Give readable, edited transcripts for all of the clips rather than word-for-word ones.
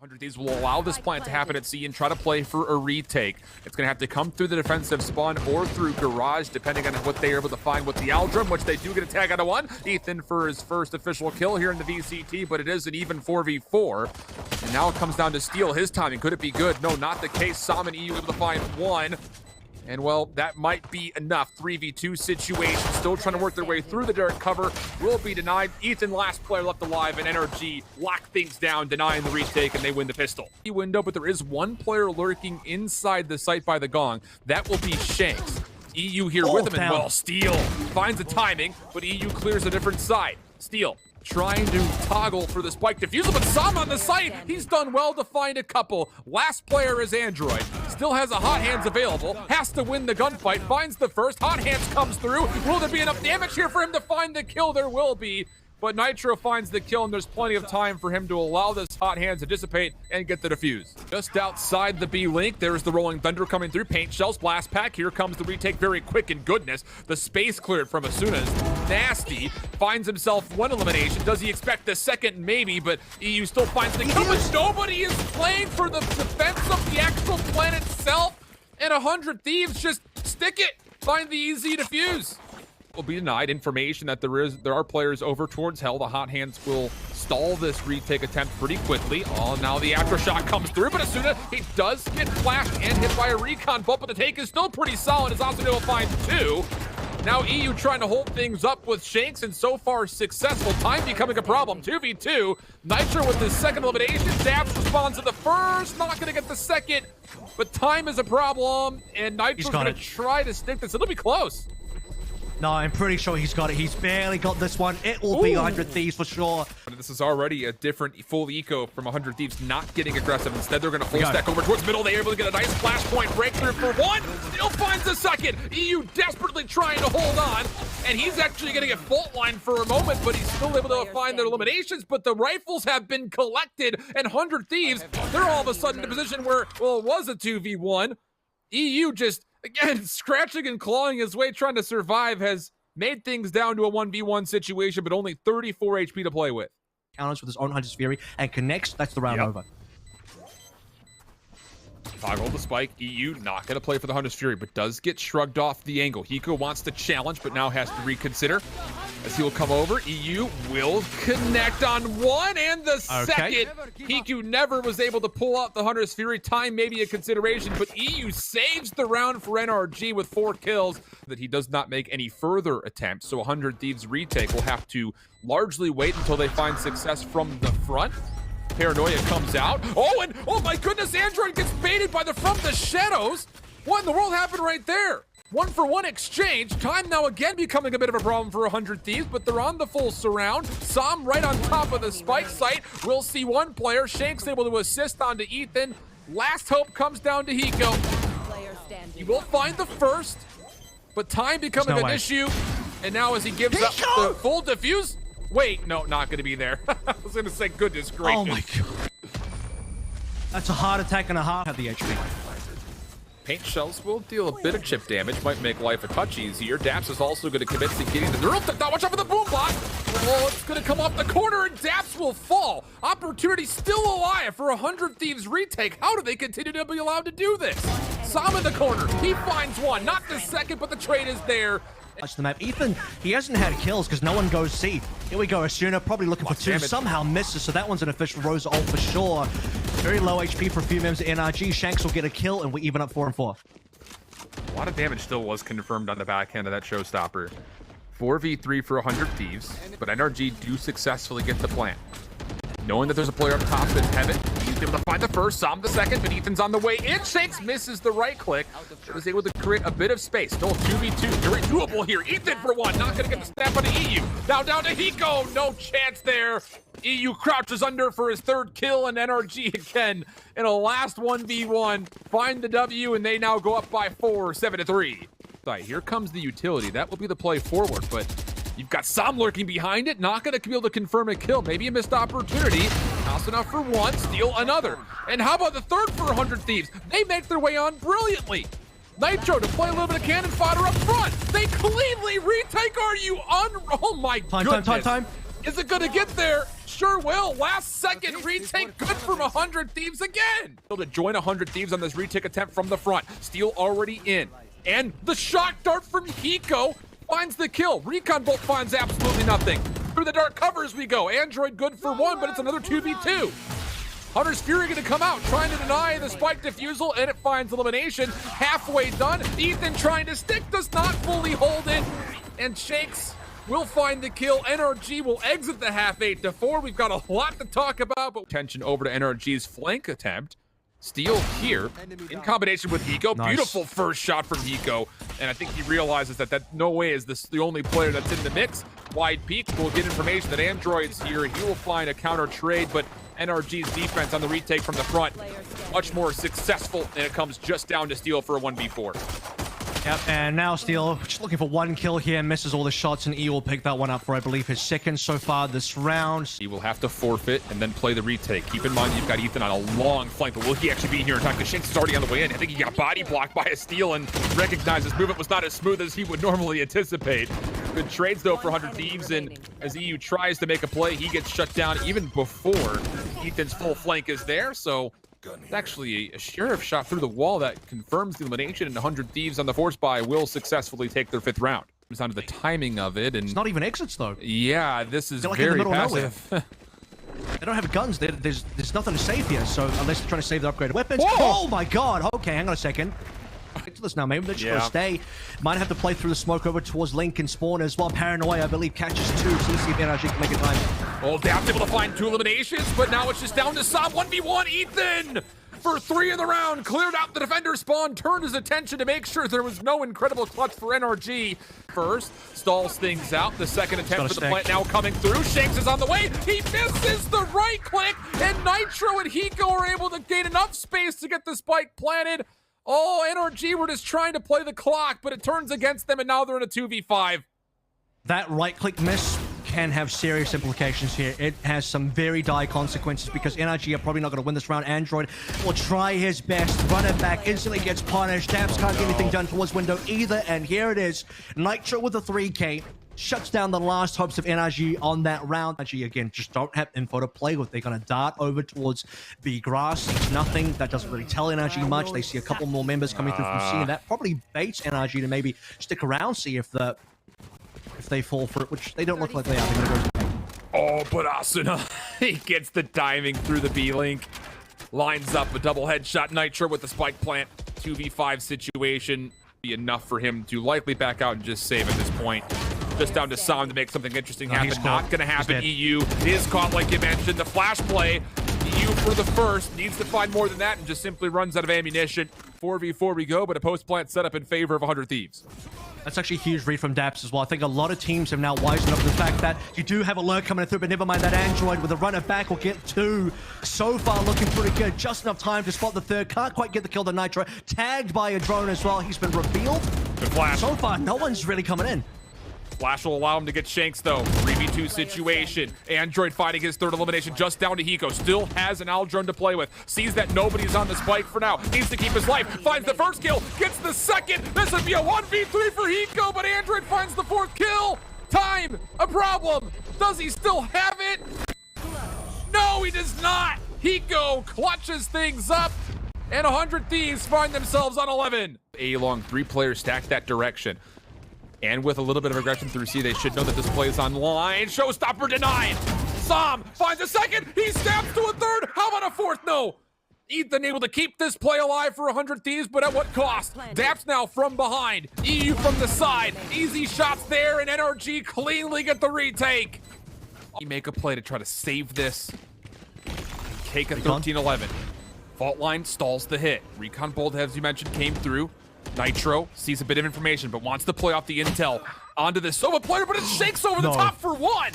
100 Thieves will allow this plant to happen at C and try to play for a retake. It's going to have to come through the defensive spawn or through garage, depending on what they're able to find with the Aldrum, which they do get a tag out of one. Ethan for his first official kill here in the VCT, but it is an even 4v4. And now it comes down to Steel. His timing, could it be good? No, not the case. Sam and EU able to find one. And well, that might be enough. 3v2 situation, still trying to work their way through the dirt cover, will be denied. Ethan, last player left alive, and NRG lock things down, denying the retake, and they win the pistol. Window, but there is one player lurking inside the site by the gong. That will be Shanks. EU here with him, and well, Steel finds the timing, but EU clears a different side. Steel trying to toggle for the spike defusal, but Sam on the site, he's done well to find a couple. Last player is Android. Still has a hot hands available, has to win the gunfight, finds the first, hot hands comes through. Will there be enough damage here for him to find the kill? There will be, but Nitro finds the kill, and there's plenty of time for him to allow this hot hands to dissipate and get the defuse. Just outside the B link, there's the Rolling Thunder coming through. Paint shells, blast pack. Here comes the retake very quick in goodness. The space cleared from Asuna's. Nasty finds himself one elimination. Does he expect the second? Maybe, but EU still finds the kill, but nobody is playing for the defense of the actual planet itself. And 100 Thieves just stick it. Find the easy defuse. Will be denied. Information that there are players over towards Hell. The hot hands will stall this retake attempt pretty quickly. Oh, now the aftershock comes through, but Asuna, he does get flashed and hit by a recon bump, but the take is still pretty solid as Asuna will find two. Now EU trying to hold things up with Shanks, and so far successful. Time becoming a problem. 2v2. Nitro with his second elimination. Dabs responds to the first, not gonna get the second, but time is a problem, and Nitro's gonna try to stick this. It'll be close. No, I'm pretty sure he's got it. He's barely got this one. It will be 100 Thieves for sure. This is already a different full eco from 100 Thieves not getting aggressive. Instead, they're going to full stack over towards middle. They're able to get a nice flashpoint breakthrough for one. Still finds the second. EU desperately trying to hold on. And he's actually going to get fault line for a moment, but he's still able to find their eliminations. But the rifles have been collected, and 100 Thieves, they're all of a sudden in a position where, well, it was a 2v1. EU just, again, scratching and clawing his way, trying to survive, has made things down to a 1v1 situation, but only 34 HP to play with. Counters with his own Hunter's Fury and connects. That's the round over. Toggle the spike. EU not going to play for the Hunter's Fury, but does get shrugged off the angle. Hiko wants to challenge, but now has to reconsider as he will come over. EU will connect on one and the second. Hiko never was able to pull out the Hunter's Fury. Time may be a consideration, but EU saves the round for NRG with 4 kills. That he does not make any further attempts, so 100 Thieves retake will have to largely wait until they find success from the front. Paranoia comes out. Oh, and oh my goodness, Android gets baited by from the shadows. What in the world happened right there? 1-for-1 exchange. Time now again becoming a bit of a problem for 100 Thieves, but they're on the full surround. Sam right on top of the spike site. We'll see one player. Shanks able to assist onto Ethan. Last hope comes down to Hiko. He will find the first, but time becoming an issue. And now as he gives up the full defuse. Wait, no, not going to be there. I was going to say, goodness gracious. Oh my god. That's a heart attack and a half. Have the HP. Paint shells will deal a bit of chip damage, might make life a touch easier. Daps is also going to commit to getting the drill. Watch out for the boom block. Oh, it's going to come off the corner, and Daps will fall. Opportunity still alive for 100 Thieves retake. How do they continue to be allowed to do this? Sam in the corner. He finds one. Not the second, but the trade is there. Touch the map. Ethan, he hasn't had kills because no one goes C. Here we go. Asuna probably looking for 2. Somehow misses, so that one's an official Rosa ult for sure. Very low HP for a few members of NRG. Shanks will get a kill, and we even up 4-4. A lot of damage still was confirmed on the backhand of that showstopper. 4v3 for 100 Thieves, but NRG do successfully get the plant. Knowing that there's a player up top that's Heaven, he's able to find the first, Sam the second, but Ethan's on the way in. Shanks misses the right click, was able to create a bit of space. Still 2v2, very doable here. Ethan for one, not gonna get the snap on the EU. Now down to Hiko, no chance there. EU crouches under for his 3rd kill, and NRG again in a last 1v1. Find the W, and they now go up by 4, 7-3. Right, here comes the utility. That will be the play forward, but you've got Sam lurking behind it, not going to be able to confirm a kill. Maybe a missed opportunity. House enough for one, steal another. And how about the third for 100 Thieves? They make their way on brilliantly. Nitro to play a little bit of cannon fodder up front. They cleanly retake. Are you oh my goodness. Time. Is it gonna get there? Sure will. Last second retake, good from 100 Thieves again. To join 100 Thieves on this retake attempt from the front. Steel already in. And the shock dart from Hiko finds the kill. Recon Bolt finds absolutely nothing. Through the dark covers we go. Android good for one, but it's another 2v2. Hunter's Fury gonna come out, trying to deny the spike defusal, and it finds elimination. Halfway done. Ethan trying to stick, does not fully hold it. And Shakes will find the kill. NRG will exit the half 8-4. We've got a lot to talk about, but attention over to NRG's flank attempt. Steel here in combination with Hiko. Nice. Beautiful first shot from Hiko. And I think he realizes that no way is this the only player that's in the mix. Wide peek, we'll get information that Android's here. He will find a counter trade, but NRG's defense on the retake from the front, much more successful, and it comes just down to Steel for a 1v4. Yep, and now Steel just looking for one kill here, misses all the shots, and E will pick that one up for, I believe, his second so far this round. He will have to forfeit and then play the retake. Keep in mind, you've got Ethan on a long flank, but will he actually be in here in time? Because Shanks is already on the way in. I think he got body blocked by a Steel and recognized his movement was not as smooth as he would normally anticipate. Good trades, though, for 100 Thieves, and as EU tries to make a play, he gets shut down even before Ethan's full flank is there, so it's actually a Sheriff shot through the wall that confirms the elimination, and 100 Thieves on the force buy will successfully take their 5th round. It's down to the timing of it, and it's not even exits though. Yeah, this is like very passive. They don't have guns. There's nothing to save here, so unless they're trying to save the upgraded weapons. Whoa! Oh my god! Okay, hang on a second. To this now, maybe they're just gonna stay. Might have to play through the smoke over towards Link and Spawn as well. Paranoia, I believe, catches 2. So let's see if NRG can make it time. Oh, Daph's able to find 2 eliminations, but now it's just down to Sam. 1v1 Ethan for 3 in the round. Cleared out the defender spawn, turned his attention to make sure there was no incredible clutch for NRG. First, stalls things out. The second attempt for the plant now coming through. Shanks is on the way. He misses the right click, and Nitro and Hiko are able to gain enough space to get the spike planted. Oh, NRG were just trying to play the clock, but it turns against them, and now they're in a 2v5. That right-click miss can have serious implications here. It has some very dire consequences because NRG are probably not going to win this round. Android will try his best, run it back, instantly gets punished. Dabs can't get anything done towards window either, and here it is. Nitro with a 3K. Shuts down the last hopes of NRG on that round. NRG, again, just don't have info to play with. They're going to dart over towards the grass. It's nothing. That doesn't really tell NRG much. They see a couple more members coming through from C, and that probably baits NRG to maybe stick around, see if they fall for it, which they don't look like they are. They're going to go. Oh, but Asuna, he gets the timing through the B-Link. Lines up a double headshot. Nitro with the spike plant. 2v5 situation. Be enough for him to likely back out and just save at this point. Just down to Sam to make something interesting happen. Not going to happen. EU is caught, like you mentioned. The flash play. EU for the first. Needs to find more than that and just simply runs out of ammunition. 4v4 we go, but a post-plant setup in favor of 100 Thieves. That's actually a huge read from Daps as well. I think a lot of teams have now wisened up to the fact that you do have a lurk coming through, but never mind that Android with a runner back will get 2. So far looking pretty good. Just enough time to spot the 3rd. Can't quite get the kill to Nitro. Tagged by a drone as well. He's been revealed. Good flash. So far, no one's really coming in. Flash will allow him to get Shanks, though. 3v2 situation. Android fighting his 3rd elimination just down to Hiko. Still has an owl drone to play with. Sees that nobody's on the spike for now. Needs to keep his life. Finds the 1st kill. Gets the 2nd. This would be a 1v3 for Hiko, but Android finds the 4th kill. Time. A problem. Does he still have it? No, he does not. Hiko clutches things up, and 100 Thieves find themselves on 11. A long 3 players stacked that direction. And with a little bit of aggression through C, they should know that this play is online. Showstopper denied. Sam finds a 2nd. He stabs to a 3rd. How about a 4th? No. Ethan able to keep this play alive for 100 Thieves, but at what cost? Daps now from behind. EU from the side. Easy shots there, and NRG cleanly get the retake. He make a play to try to save this. Take a 13-11. Fault line stalls the hit. Recon Bolt, as you mentioned, came through. Nitro sees a bit of information, but wants to play off the intel onto this Sova player, but it shakes over the top for 1.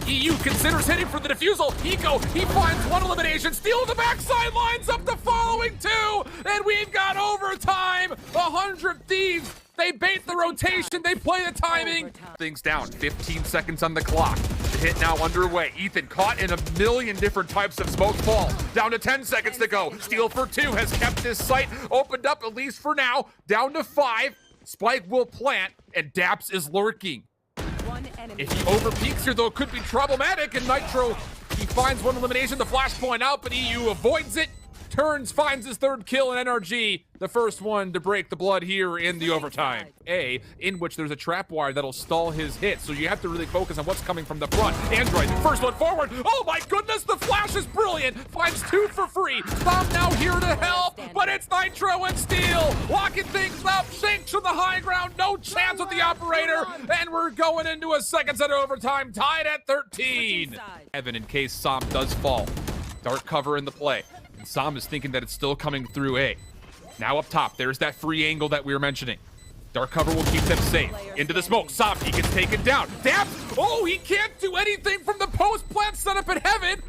EU considers hitting for the defusal. Hiko, he finds 1 elimination. Steel the backside, lines up the following 2, and we've got overtime. 100 Thieves. They bait the rotation. They play the timing. Things down. 15 seconds on the clock. The hit now underway. Ethan caught in a million different types of smoke fall. Down to 10 seconds to go. Steel for 2 has kept this site opened up, at least for now. Down to 5. Spike will plant, and Daps is lurking. If he overpeaks here, though, it could be problematic. And Nitro, he finds one elimination, the flashpoint out, but EU avoids it. Turns, finds his third kill, and NRG, the first one to break the blood here in the overtime. In which there's a trap wire that'll stall his hit, so you have to really focus on what's coming from the front. Android, first one forward. Oh my goodness, the flash is brilliant. Finds two for free. Tom now here to help, but it's Nitro and Steel locking things up. Shanks from the high ground, no chance with the operator, and we're going into a second set of overtime, tied at 13. Evan, in case Sam does fall. Dark cover in the play. And Sam is thinking that it's still coming through A. Now up top, there's that free angle that we were mentioning. Dark cover will keep them safe. Into the smoke, Sam, he gets taken down. Daps, oh, he can't do anything from the post plant setup in heaven.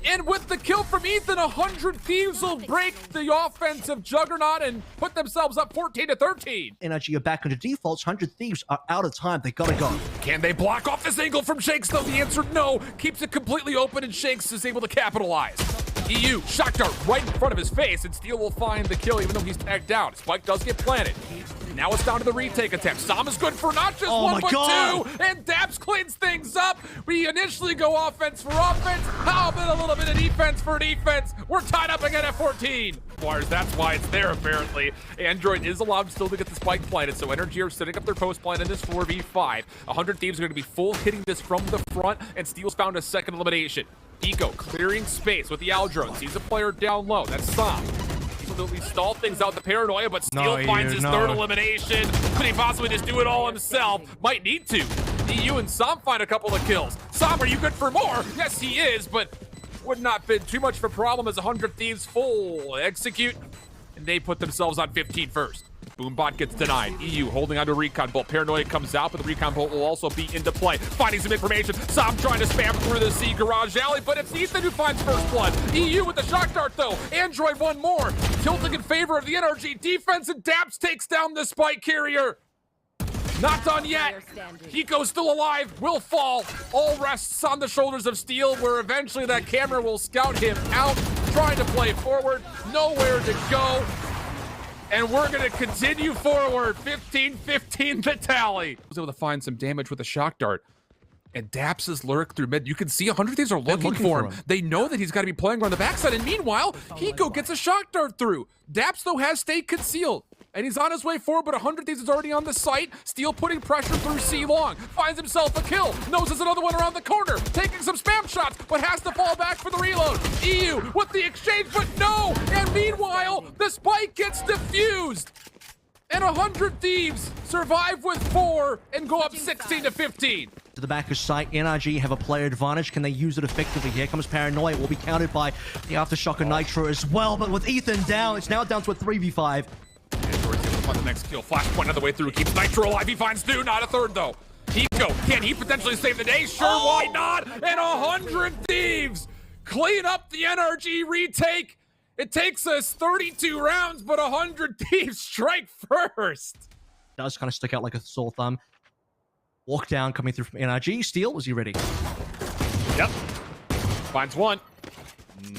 And with the kill from Ethan, 100 Thieves will break the offensive juggernaut and put themselves up 14-13. NRG are back into defaults. 100 Thieves are out of time. They gotta go. Can they block off this angle from Shakes, though? The answer, no. Keeps it completely open, and Shakes is able to capitalize. EU, shock dart right in front of his face, and Steel will find the kill even though he's tagged down. Spike does get planted. Now it's down to the retake attempt. Sam is good for not just one, but two, and Daps cleans things up. We initially go offense for offense. How about a little bit of defense for defense? We're tied up again at 14. That's why it's there, apparently. Android is allowed still to get the spike planted, so NRG are setting up their post plant in this 4v5. 100 Thieves are going to be full hitting this from the front, and Steel's found a second elimination. Eco clearing space with the Aldrone. Sees a player down low. That's Sam. Absolutely stall things out the paranoia, but Steel finds his third elimination. Could he possibly just do it all himself? Might need to. EU and Sam find a couple of kills. Sam, are you good for more? Yes, he is, but would not been too much of a problem as 100 Thieves full execute, and they put themselves on 15 first. Boombot gets denied. EU holding onto a recon bolt. Paranoia comes out, but the recon bolt will also be into play. Finding some information. Sam trying to spam through the C garage alley, but it's Ethan who finds first blood. EU with the shock dart, though. Android one more. Tilting in favor of the NRG defense, and Daps takes down the spike carrier. Not done yet. Hiko's still alive, will fall. All rests on the shoulders of Steel, where eventually that camera will scout him out, trying to play forward, nowhere to go. And we're gonna continue forward, 15-15 the tally. I was able to find some damage with a shock dart. And Daps is lurk through mid. You can see 100 Thieves are looking for him. They know that he's got to be playing on the backside. And meanwhile, Hiko gets a shock dart through. Daps, though, has stayed concealed. And he's on his way forward, but 100 Thieves is already on the site. Steel putting pressure through C long. Finds himself a kill. Knows there's another one around the corner. Taking some spam shots, but has to fall back for the reload. EU with the exchange, but no! And meanwhile, the spike gets defused. And 100 Thieves survive with 4 and go up 16-15. To the back of site, NRG have a player advantage. Can they use it effectively? Here comes Paranoia. It will be countered by the Aftershock of Nitro as well. But with Ethan down, it's now down to a 3v5. Android's able to find the next kill. Flashpoint on the way through. Keeps Nitro alive. He finds 2, not a third, though. Hiko, can he potentially save the day? Sure, why not? And 100 Thieves clean up the NRG retake. It takes us 32 rounds, but 100 Thieves strike first. Does kind of stick out like a sore thumb. Walk down coming through from NRG. Steel, was he ready? Yep. Finds one.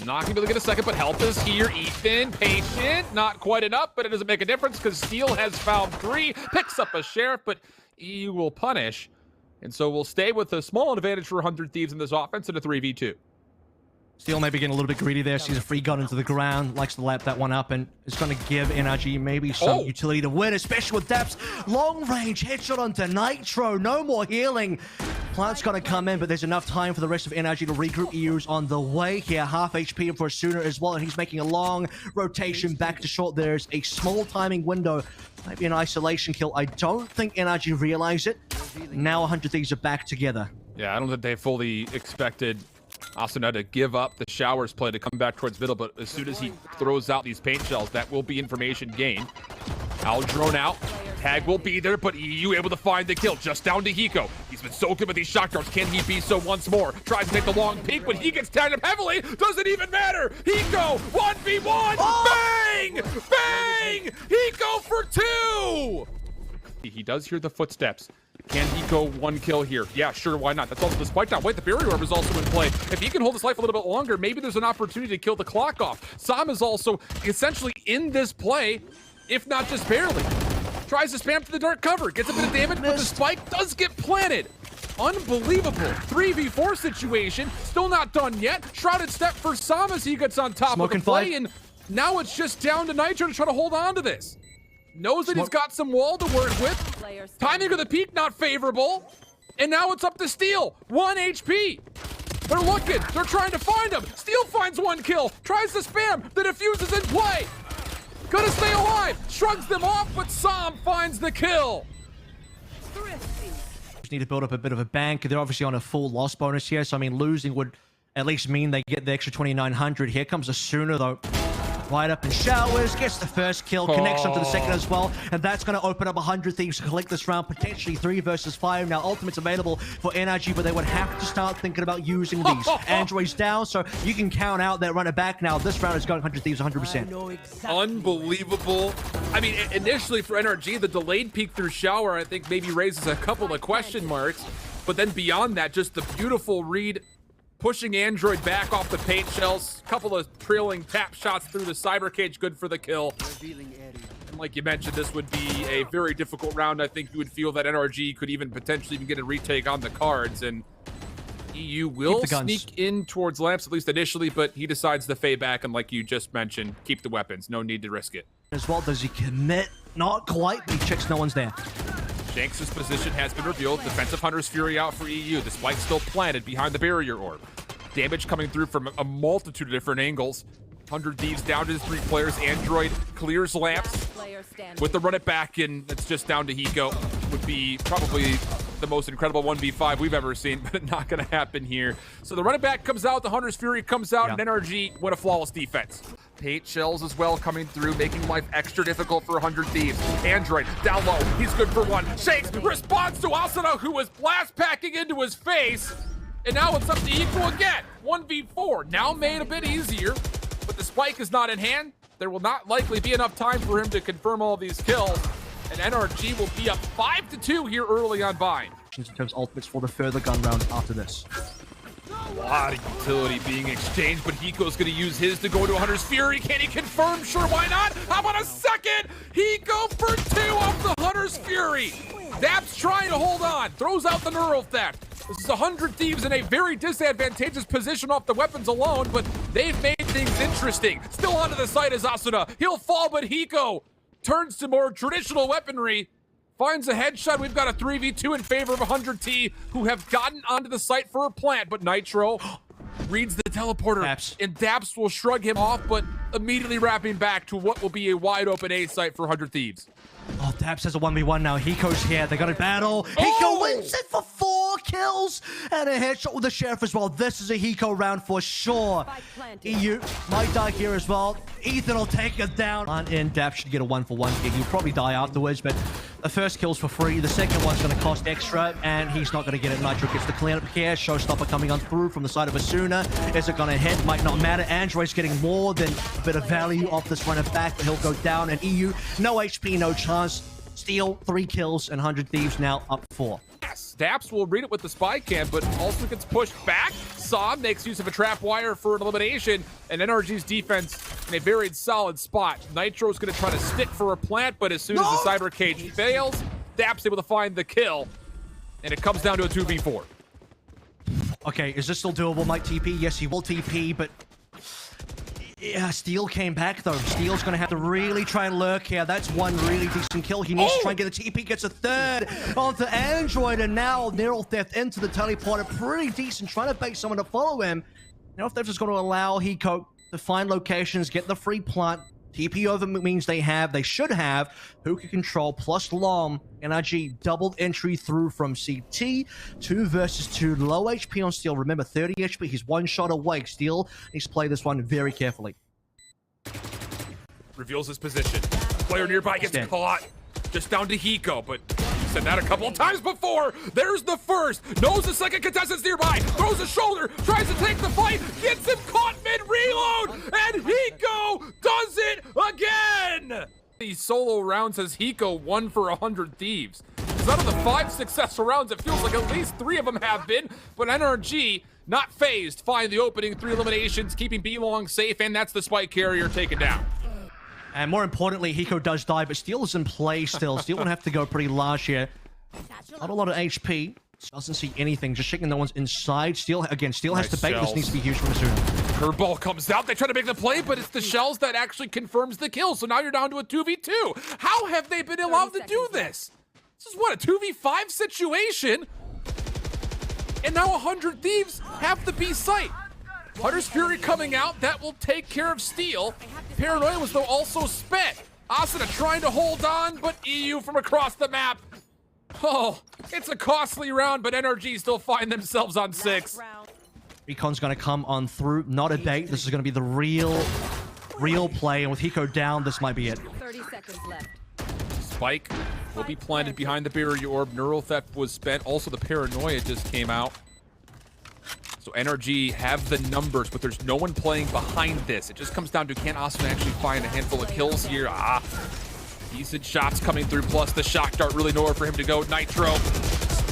Not gonna be able to get a second, but help is here. Ethan, patient. Not quite enough, but it doesn't make a difference because Steel has found 3. Picks up a sheriff, but EU will punish. And so we'll stay with a small advantage for 100 Thieves in this offense in a 3v2. Steel maybe getting a little bit greedy there. Sees a free gun into the ground. Likes to lap that one up, and it's going to give NRG maybe some utility to win, especially with Daps. Long range headshot onto Nitro. No more healing. Plant's going to come in, but there's enough time for the rest of NRG to regroup. EU's on the way here. Half HP for Sooner as well, and he's making a long rotation back to short. There's a small timing window. Maybe an isolation kill. I don't think NRG realize it. Now 100 Thieves are back together. Yeah, I don't think they fully expected Asuna to give up the showers play to come back towards middle, but as soon as he throws out these paint shells, that will be information gained. Aldrone out. Tag will be there, but EU able to find the kill. Just down to Hiko. He's been so good with these shock darts. Can he be so once more? Tries to make the long peek, but he gets tagged up heavily. Doesn't even matter. Hiko, 1v1. Bang! Bang! Hiko for 2! He does hear the footsteps. Can he go 1 kill here? Yeah, sure, why not? That's also the spike down. Wait, the barrier orb is also in play. If he can hold his life a little bit longer, maybe there's an opportunity to kill the clock off. Sam is also essentially in this play, if not just barely. Tries to spam to the dark cover, gets a bit of damage, but the spike does get planted. Unbelievable 3v4 situation, still not done yet. Shrouded step for Sam as he gets on top Smoke of the play, and and now it's just down to Nitro to try to hold on to this. Knows that he's got some wall to work with. Timing of the peak not favorable, and now it's up to Steel. 1 HP. They're looking, they're trying to find him. Steel finds 1 kill, tries to spam, the defuse is in play. Gonna stay alive, shrugs them off, but Sam finds the kill. Just need to build up a bit of a bank. They're obviously on a full loss bonus here, so I mean losing would at least mean they get the extra 2,900. Here comes a Sooner though. Right up in showers, gets the first kill, connects onto the second as well, and that's going to open up 100 Thieves to collect this round, potentially 3 versus 5. Now, Ultimate's available for NRG, but they would have to start thinking about using these. Android's down, so you can count out that runner back. Now, this round is going 100 Thieves 100%. Unbelievable. I mean, initially for NRG, the delayed peek through shower, I think maybe raises a couple of question marks, but then beyond that, just the beautiful read, pushing Android back off the paint shells, couple of trailing tap shots through the cyber cage, good for the kill. And like you mentioned, this would be a very difficult round. I think you would feel that NRG could even potentially even get a retake on the cards, and EU will sneak in towards Lamps, at least initially, but he decides to fade back, and like you just mentioned, keep the weapons. No need to risk it. As well, does he commit? Not quite, but he checks no one's there. Shanks' position has been revealed. Defensive Hunter's Fury out for EU. The spike still planted behind the barrier orb. Damage coming through from a multitude of different angles. 100 Thieves down to his 3 players. Android clears Lamps with the run it back, and it's just down to Hiko. Would be probably the most incredible 1v5 we've ever seen, but not going to happen here. So the run it back comes out, the Hunter's Fury comes out, and NRG win a flawless defense. Paint shells as well coming through, making life extra difficult for 100 Thieves. Android down low, he's good for 1. Shakes responds to Asuna, who was blast packing into his face, and now it's up to Equal again. 1v4, now made a bit easier, but the spike is not in hand. There will not likely be enough time for him to confirm all these kills, and NRG will be up 5-2 here early on Bind. In terms of ultimates for the further gun round after this. A lot of utility being exchanged, but Hiko's going to use his to go to Hunter's Fury. Can he confirm? Sure, why not? How about a second? Hiko for 2 off the Hunter's Fury. Daps trying to hold on, throws out the Neural Theft. This is 100 Thieves in a very disadvantageous position off the weapons alone, but they've made things interesting. Still onto the site is Asuna. He'll fall, but Hiko turns to more traditional weaponry. Finds a headshot. We've got a 3v2 in favor of 100T, who have gotten onto the site for a plant, but Nitro reads the teleporter, and Daps will shrug him off, but immediately wrapping back to what will be a wide open A site for 100 Thieves. Oh, Daps has a 1v1 now. Hiko's here. They got a battle. Hiko wins it for 4 kills and a headshot with the Sheriff as well. This is a Hiko round for sure. EU might die here as well. Ethan will take it down. And Daps should get a 1-for-1 kill. He'll probably die afterwards, but the first kill's for free. The second one's going to cost extra, and he's not going to get it. Nitro gets the clean up here. Showstopper coming on through from the side of Asuna. Is it going to hit? Might not matter. Android's getting more than a bit of value off this runner back, but he'll go down. And EU, no HP, no chance. Steel, 3 kills, and 100 Thieves now up 4. Yes, Daps will read it with the spy cam, but also gets pushed back. Saw makes use of a trap wire for an elimination, and NRG's defense in a very solid spot. Nitro's going to try to stick for a plant, but as soon as the cyber cage fails, Daps able to find the kill, and it comes down to a 2v4. Okay, is this still doable? Might TP? Yes, he will TP, but yeah, Steel came back though. Steel's gonna have to really try and lurk here. That's 1 really decent kill. He needs to try and get a TP, gets a 3rd onto Android, and now Neural Theft into the teleporter. Pretty decent, trying to bait someone to follow him. Neural Theft is going to allow Hiko to find locations, get the free plant. TP over means they should have Hookah Control plus Lom. NRG doubled entry through from CT. 2 versus 2. Low HP on Steel. Remember, 30 HP. He's 1 shot away. Steel needs to play this one very carefully. Reveals his position. Player nearby gets caught. Just down to Hiko, but said that a couple of times before. There's the first. Knows the second contestant's nearby. Throws a shoulder. Tries to take the fight. Gets him caught mid-reload. And Hiko does it again. These solo rounds has Hiko 1 for 100 Thieves. Out of the 5 successful rounds, it feels like at least 3 of them have been. But NRG, not phased, find the opening 3 eliminations, keeping B-Long safe, and that's the spike carrier taken down. And more importantly, Hiko does die, but Steel is in play still. Steel will have to go pretty large here. Not a lot of HP. Doesn't see anything, just checking no one's inside. Steel, again, Steel has Nice to bait. shells. This needs to be huge from Asuna. Curveball comes out. They try to make the play, but it's the shells that actually confirms the kill. So now you're down to a 2v2. How have they been allowed to do this? This is what, a 2v5 situation? And now 100 Thieves have the B site. Hunter's Fury coming out. That will take care of Steel. Paranoia was though also spent. Asuna trying to hold on, but EU from across the map. Oh, it's a costly round, but NRG still find themselves on 6. Recon's going to come on through. Not a bait. This is going to be the real play. And with Hiko down, this might be it. 30 seconds left. Spike will be planted behind the barrier orb. Neural Theft was spent. Also, the Paranoia just came out. So NRG have the numbers, but there's no one playing behind this. It just comes down to, can Asuna actually find a handful of kills here? Decent shots coming through, plus the shock dart, really nowhere for him to go. Nitro,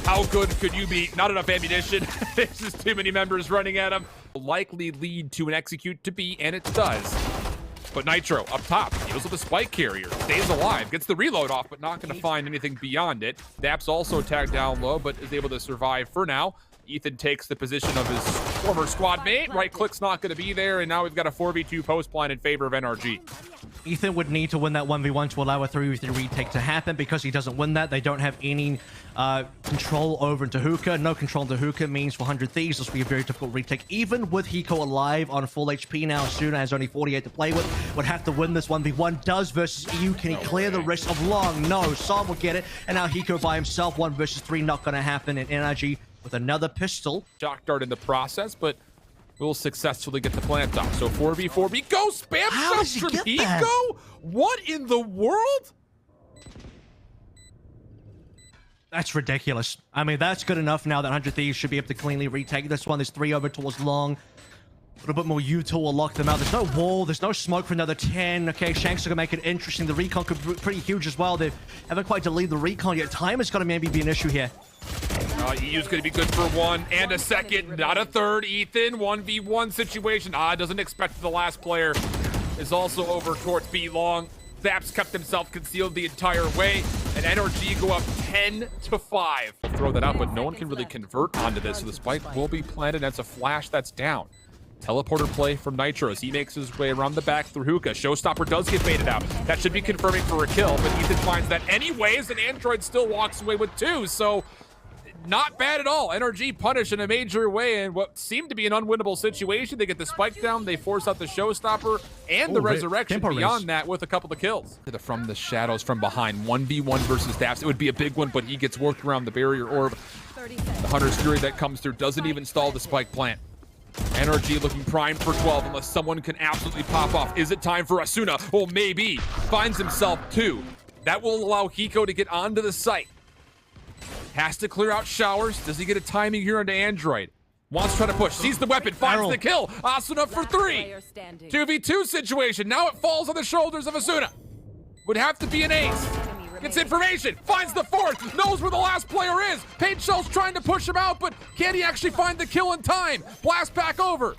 how good could you be? Not enough ammunition. There's just too many members running at him. Likely lead to an execute to be, and it does. But Nitro up top, deals with the spike carrier, stays alive, gets the reload off, but not going to find anything beyond it. Daps also tagged down low, but is able to survive for now. Ethan takes the position of his former squad mate. Right click's not going to be there, and now we've got a 4v2 post plan in favor of NRG. Ethan would need to win that 1v1 to allow a 3v3 retake to happen. Because he doesn't win that, they don't have any control over into Hookah. No control into Hookah means for 100 Thieves, this will be a very difficult retake. Even with Hiko alive on full HP now, Asuna has only 48 to play with. Would have to win this 1v1. Does versus EU. Can he clear the rest of Long? No. Sam will get it. And now Hiko by himself, 1 versus 3, not going to happen. And NRG with another pistol. Shock dart in the process, but will successfully get the plant off. So 4v4B. Go! Spam How shots does he from get that? Hiko? What in the world? That's ridiculous. I mean, that's good enough now that 100 Thieves should be able to cleanly retake this one. There's 3 over towards Long. A little bit more U-tool will lock them out. There's no wall. There's no smoke for another 10. Okay, Shanks are going to make it interesting. The recon could be pretty huge as well. They haven't quite deleted the recon yet. Time is going to maybe be an issue here. EU's going to be good for 1 and a second, not a third. Ethan, 1v1 situation. Doesn't expect the last player is also over towards B Long. Zaps kept himself concealed the entire way, and NRG go up 10-5. Throw that out, but no one can really convert onto this, so the spike will be planted. That's a flash that's down. Teleporter play from Nitro as he makes his way around the back through Hookah. Showstopper does get baited out. That should be confirming for a kill, but Ethan finds that anyways, and Android still walks away with 2, so not bad at all. NRG punished in a major way in what seemed to be an unwinnable situation. They get the spike down, they force out the Showstopper and the resurrection beyond that with a couple of kills. From the shadows from behind, 1v1 versus Daps. It would be a big one, but he gets worked around the barrier orb. The Hunter's Fury that comes through doesn't even stall the spike plant. NRG looking primed for 12 unless someone can absolutely pop off. Is it time for Asuna? Well, maybe. Finds himself 2. That will allow Hiko to get onto the site. Has to clear out showers. Does he get a timing here onto Android? Wants to try to push. Sees the weapon. Finds the kill. Asuna for 3. 2v2 situation. Now it falls on the shoulders of Asuna. Would have to be an ace. Gets information. Finds the 4th. Knows where the last player is. Paint Shell's trying to push him out, but can he actually find the kill in time? Blast back over.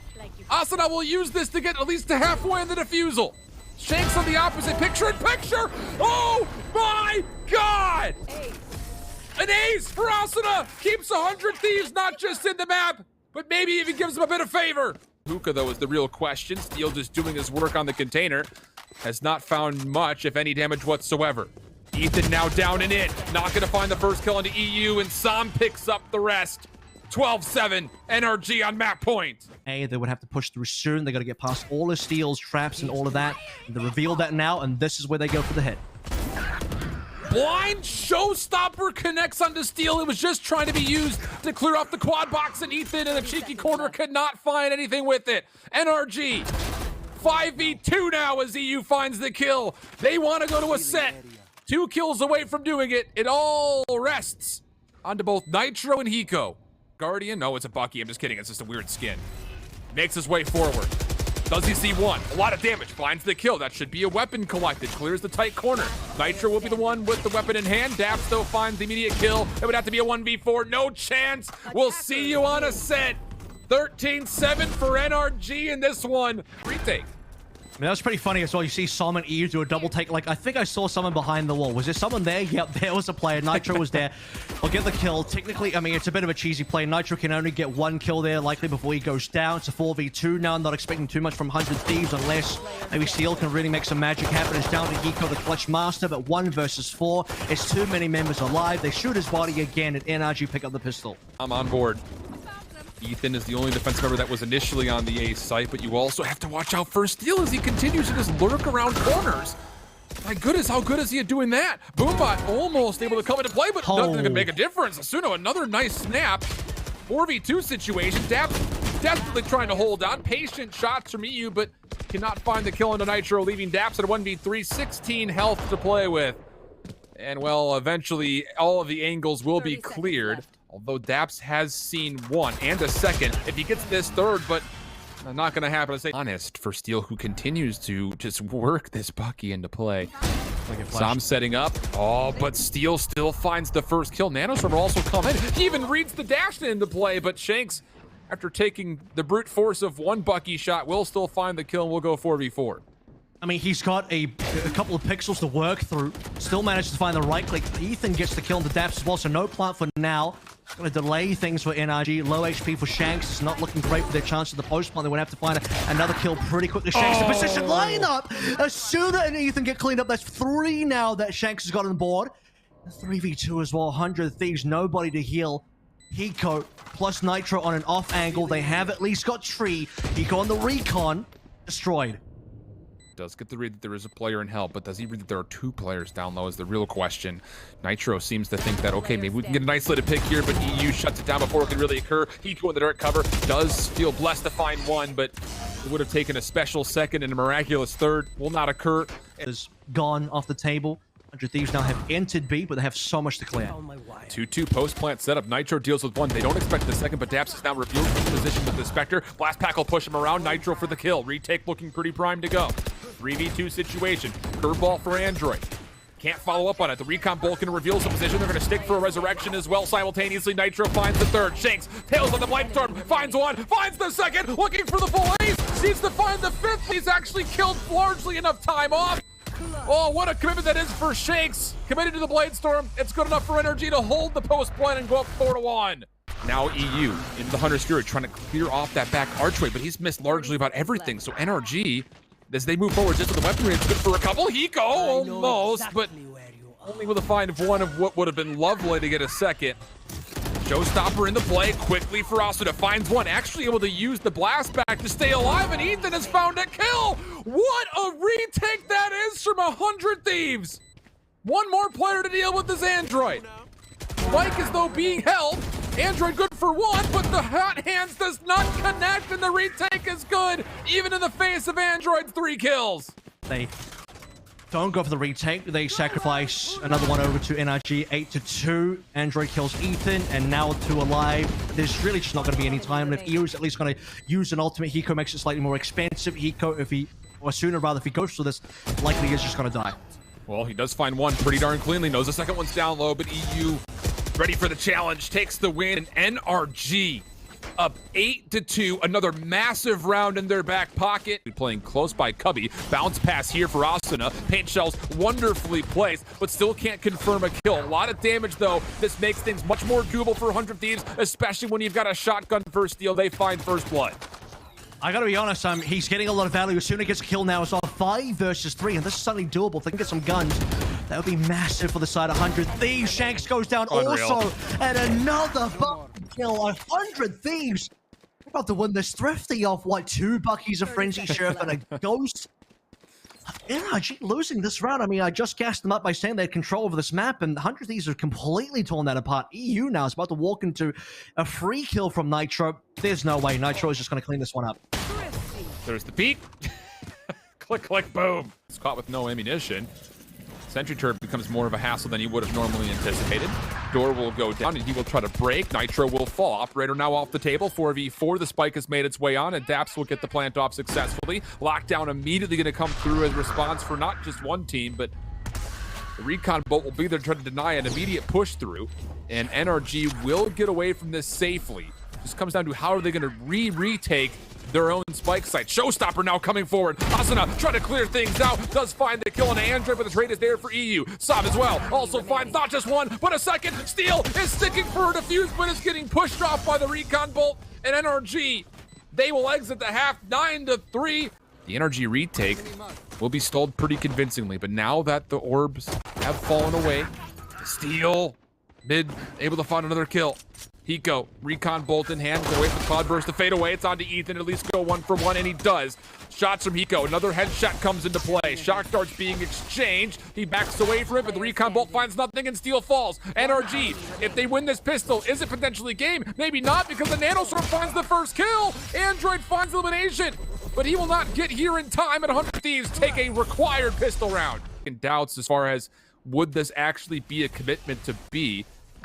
Asuna will use this to get at least to halfway in the defusal. Shanks on the opposite. Picture in picture. Oh my God! An ace for Asuna! Keeps 100 Thieves not just in the map, but maybe even gives them a bit of favor. Hookah, though, is the real question. Steel just doing his work on the container. Has not found much, if any, damage whatsoever. Ethan now down and in. Not going to find the first kill into EU, and Sam picks up the rest. 12-7, NRG on map point. They would have to push through soon. They got to get past all the steals, traps, and all of that. And they reveal that now, and this is where they go for the hit. Blind Showstopper connects onto Steel. It was just trying to be used to clear off the quad box, and Ethan in a cheeky corner could not find anything with it. NRG, 5v2 now as EU finds the kill. They want to go to a set. 2 kills away from doing it. It all rests onto both Nitro and Hiko. Guardian? No, it's a Bucky. I'm just kidding. It's just a weird skin. Makes his way forward. Does he see 1? A lot of damage. Finds the kill. That should be a weapon collected. Clears the tight corner. Nitro will be the one with the weapon in hand. Daps, though, finds the immediate kill. It would have to be a 1v4. No chance. We'll see you on a set. 13-7 for NRG in this one. Retake. mean, that was pretty funny as well. You see Som and EU do a double take. Like, I think I saw someone behind the wall. Was there someone there? Yep, there was a player. Nitro was there. We'll get the kill. Technically, I mean, it's a bit of a cheesy play. Nitro can only get one kill there, likely before he goes down. It's a 4v2 now. Not expecting too much from 100 Thieves unless maybe Steel can really make some magic happen. It's down to Hiko, the clutch master, but 1 versus 4. It's too many members alive. They shoot his body again, and NRG pick up the pistol. I'm on board. Ethan is the only defense member that was initially on the A site, but you also have to watch out for Steel as he continues to just lurk around corners. My goodness, how good is he at doing that? Boombot almost able to come into play, but nothing can make a difference. Asuno, another nice snap. 4v2 situation. Daps desperately trying to hold on. Patient shots from EU, but cannot find the kill into Nitro, leaving Daps at a 1v3. 16 health to play with. And, well, eventually all of the angles will be cleared. Although Daps has seen 1 and a second. If he gets this 3rd, but not going to happen. To say honest for Steel, who continues to just work this Bucky into play. Som setting up. Oh, but Steel still finds the first kill. Nanostorm will also come in. He even reads the dash into play, but Shanks, after taking the brute force of 1 Bucky shot, will still find the kill and will go 4v4. I mean, he's got a couple of pixels to work through. Still managed to find the right click. Ethan gets the kill into Daps as well, so no plant for now. Going to delay things for NRG. Low HP for Shanks. It's not looking great for their chance at the post plant. They would have to find another kill pretty quickly. Shanks, the position lineup. Asuna and Ethan get cleaned up. That's 3 now that Shanks has got on board. 3v2 as well. 100 Thieves, nobody to heal. Hiko plus Nitro on an off angle. They have at least got Tree. Hiko on the recon. Destroyed. Does get the read that there is a player in hell, but does he read that there are 2 players down low is the real question. Nitro seems to think that, okay, maybe we can get an isolated pick here, but EU shuts it down before it can really occur. Hiko in the direct cover does feel blessed to find 1, but it would have taken a special second and a miraculous 3rd. Will not occur. Is gone off the table. 100 Thieves now have entered B, but they have so much to clear. 2-2 post-plant setup. Nitro deals with 1. They don't expect the second, but Daps is now revealed in position with the Spectre. Blast Pack will push him around. Nitro for the kill. Retake looking pretty primed to go. 3v2 situation. Curveball for Android. Can't follow up on it. The Recon Vulcan reveals the position. They're going to stick for a resurrection as well. Simultaneously, Nitro finds the 3rd. Shanks tails on the Blightstorm. Finds 1. Finds the 2nd. Looking for the full ace. Needs to find the 5th. He's actually killed largely enough time off. Oh, what a commitment that is for Shanks. Committed to the Bladestorm. It's good enough for NRG to hold the post plan and go up 4-1. Now EU into the Hunter's Fury, trying to clear off that back archway, but he's missed largely about everything. So NRG, as they move forward just with the weaponry, it's good for a couple. Hiko almost, but only with a find of 1 of what would have been lovely to get a second. Showstopper in the play quickly for Asuda. Finds 1, actually able to use the blast back to stay alive, and Ethan has found a kill. What a retake that is from 100 Thieves. 1 more player to deal with this Android. Mike is though being held. Android good for 1, but the hot hands does not connect, and the retake is good, even in the face of Android's 3 kills. They don't go for the retake. They sacrifice another one over to NRG. 8-2. Android kills Ethan, and now 2 alive. There's really just not going to be any time. And if EU is at least going to use an ultimate, Hiko makes it slightly more expensive. Hiko, or sooner rather, if he goes for this, likely is just going to die. Well, he does find 1 pretty darn cleanly. Knows the 2nd one's down low, but EU ready for the challenge. Takes the win, and NRG up 8-2. Another massive round in their back pocket. Playing close by Cubby. Bounce pass here for Asuna. Paint shells wonderfully placed, but still can't confirm a kill. A lot of damage, though. This makes things much more doable for 100 Thieves, especially when you've got a shotgun first steal. They find first blood. I gotta be honest, he's getting a lot of value. As soon as he gets a kill now, it's off 5 versus 3, and this is suddenly doable. If they can get some guns, that would be massive for the side. 100 Thieves. Shanks goes down also, and another kill. 100 Thieves. They're about to win this thrifty off, what, 2 Buckies, a Frenzy Sheriff, and a Ghost. NRG losing this round. I mean, I just gassed them up by saying they had control over this map, and 100 Thieves are completely torn that apart. EU now is about to walk into a free kill from Nitro. There's no way. Nitro is just going to clean this one up. There's the peek. Click, click, boom. It's caught with no ammunition. Sentry turret becomes more of a hassle than he would have normally anticipated. Door will go down, and he will try to break. Nitro will fall. Operator now off the table. 4v4. The spike has made its way on, and Daps will get the plant off successfully. Lockdown immediately going to come through as response for not just 1 team, but the recon bolt will be there to try to deny an immediate push through, and NRG will get away from this safely. Just comes down to how are they going to retake their own spike site. Showstopper now coming forward. Asuna trying to clear things out. Does find the kill on Android, but the trade is there for EU. Sob as well. Also finds not just one, but a second. Steel is sticking for a defuse, but is getting pushed off by the Recon Bolt. And NRG, they will exit the half 9-3. The NRG retake will be stalled pretty convincingly, but now that the orbs have fallen away, Steel, mid, able to find another kill. Hiko, Recon Bolt in hand, can wait for Cloudburst to fade away. It's on to Ethan, at least go 1 for 1, and he does. Shots from Hiko, another headshot comes into play. Shock darts being exchanged. He backs away from it, but the Recon Bolt finds nothing and Steel falls. NRG, if they win this pistol, is it potentially game? Maybe not, because the Nanostorm finds the first kill. Android finds elimination, but he will not get here in time, and 100 Thieves take a required pistol round. In doubts as far as would this actually be a commitment to B,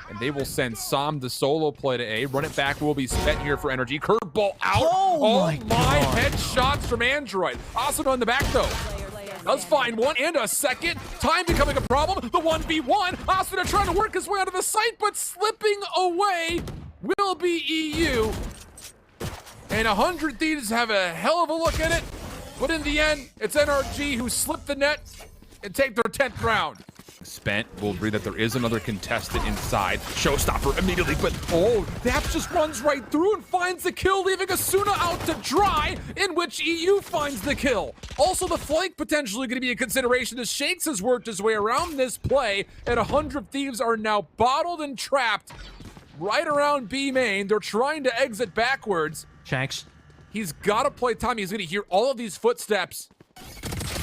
and they will send Sam the solo play to A. Run it back will be spent here for NRG. Curveball out. Oh my God. Headshots from Android. Asuna in the back though. Does find one and a second. Time becoming a problem. The 1v1. Asuna trying to work his way out of the site, but slipping away will be EU. And 100 Thieves have a hell of a look at it. But in the end, it's NRG who slipped the net and take their 10th round. Spent will read that there is another contestant inside. Showstopper immediately, but Daps just runs right through and finds the kill, leaving Asuna out to dry, in which EU finds the kill. Also, the flank potentially going to be a consideration as Shanks has worked his way around this play, and 100 Thieves are now bottled and trapped right around B main. They're trying to exit backwards. Shanks. He's got to play time. He's going to hear all of these footsteps.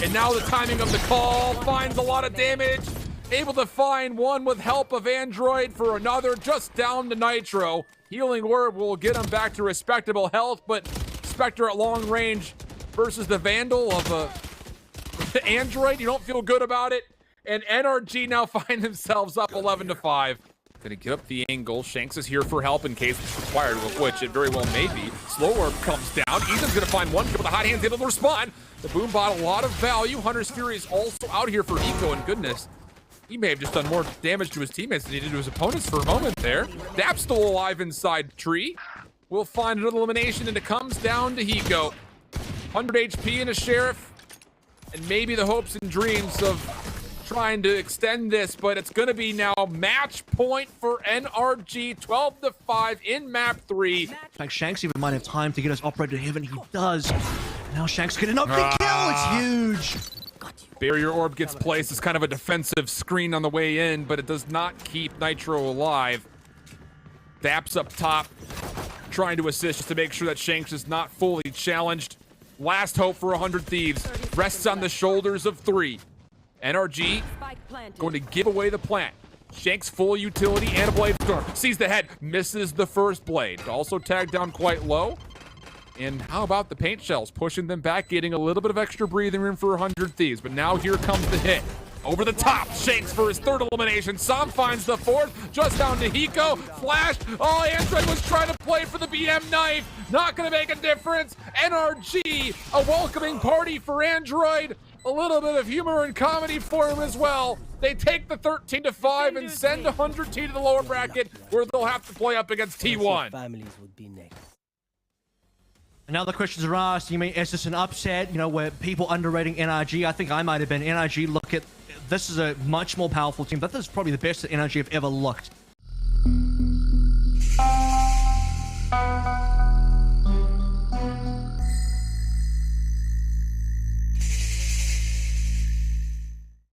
And now the timing of the call finds a lot of damage. Able to find one with help of Android for another, just down to Nitro. Healing Word will get him back to respectable health, but Spectre at long range versus the Vandal of the Android, you don't feel good about it. And NRG now find themselves up 11-5. Gonna get up the angle. Shanks is here for help in case it's required, which it very well may be. Slow Orb comes down. Ethan's gonna find one kill with the hot hands able to respond. The boom bot, a lot of value. Hunter's Fury is also out here for Eco, and goodness, he may have just done more damage to his teammates than he did to his opponents for a moment there. Dap's still alive inside tree. We'll find another elimination, and it comes down to Hiko. 100 HP and a Sheriff, and maybe the hopes and dreams of trying to extend this, but it's going to be now match point for NRG, 12-5 in map 3. In fact, Shanks even might have time to get us operator to heaven. He does. Now Shanks getting up the kill. It's huge. Barrier Orb gets placed as kind of a defensive screen on the way in, but it does not keep Nitro alive. Daps up top, trying to assist just to make sure that Shanks is not fully challenged. Last hope for 100 Thieves. Rests on the shoulders of 3. NRG going to give away the plant. Shanks full utility and a Blade Storm. Sees the head, misses the first blade. Also tagged down quite low. And how about the paint shells? Pushing them back, getting a little bit of extra breathing room for 100 Thieves. But now here comes the hit. Over the top, Shanks for his 3rd elimination. Sam finds the 4th, just down to Hiko. Flash, Android was trying to play for the BM knife. Not gonna make a difference. NRG, a welcoming party for Android. A little bit of humor and comedy for him as well. They take the 13-5 and send 100 T to the lower bracket, where they'll have to play up against T1. Families would be next. And now the questions are asked, you mean, is this an upset? You know, where people underrating NRG? I think I might have been. NRG, look at, this is a much more powerful team, but this is probably the best that NRG have ever looked.